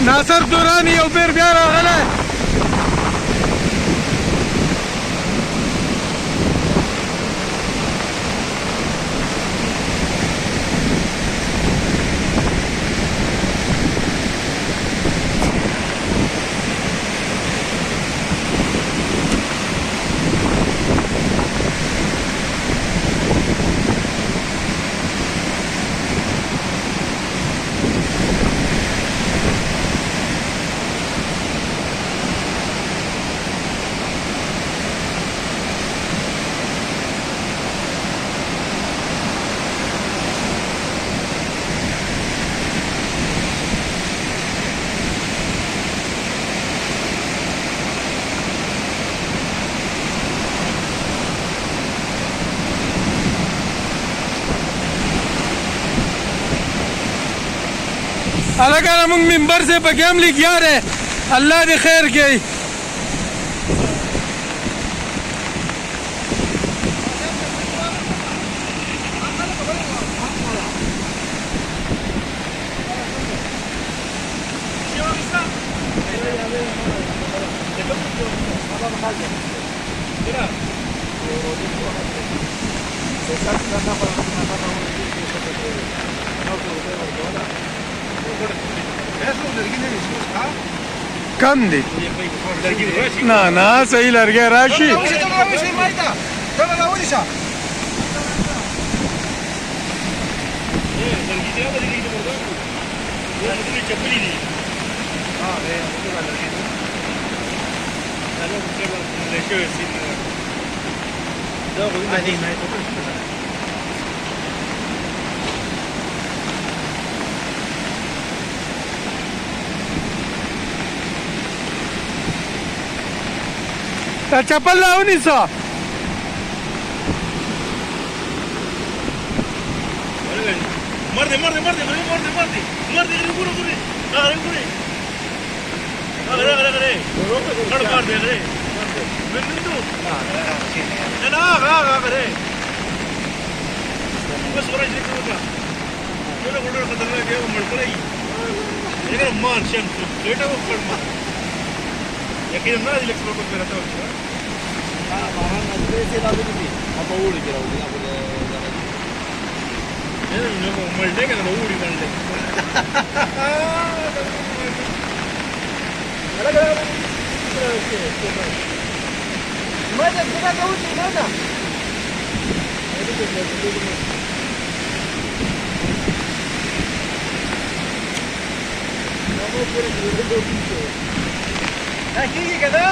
ناصر دورانی یو بیر بیا راغلی. الګا موږ منبر سے پکې هم لګیا دی. الله دې خیر کوي. کم دی نه نه صحیح لرګی راشي. تا چپل راونیسه. مرده مرده مرده مرده مرده مرده مرده گوره گوره آره گوره آره آره آره کڑ کار دے رے بندو نا آره آره بس ورای دې کوه ټول وړو خطرناک دی مړ کړی یګر مان شم ډېټه وکړ ما یقینا نه دې لکه په پیرته وکړه باران نه دې لا دې دي په وړي کې راوړي نه نو مړ دې کنه وړي باندې ماذا كده جوزي ماذا هاي كده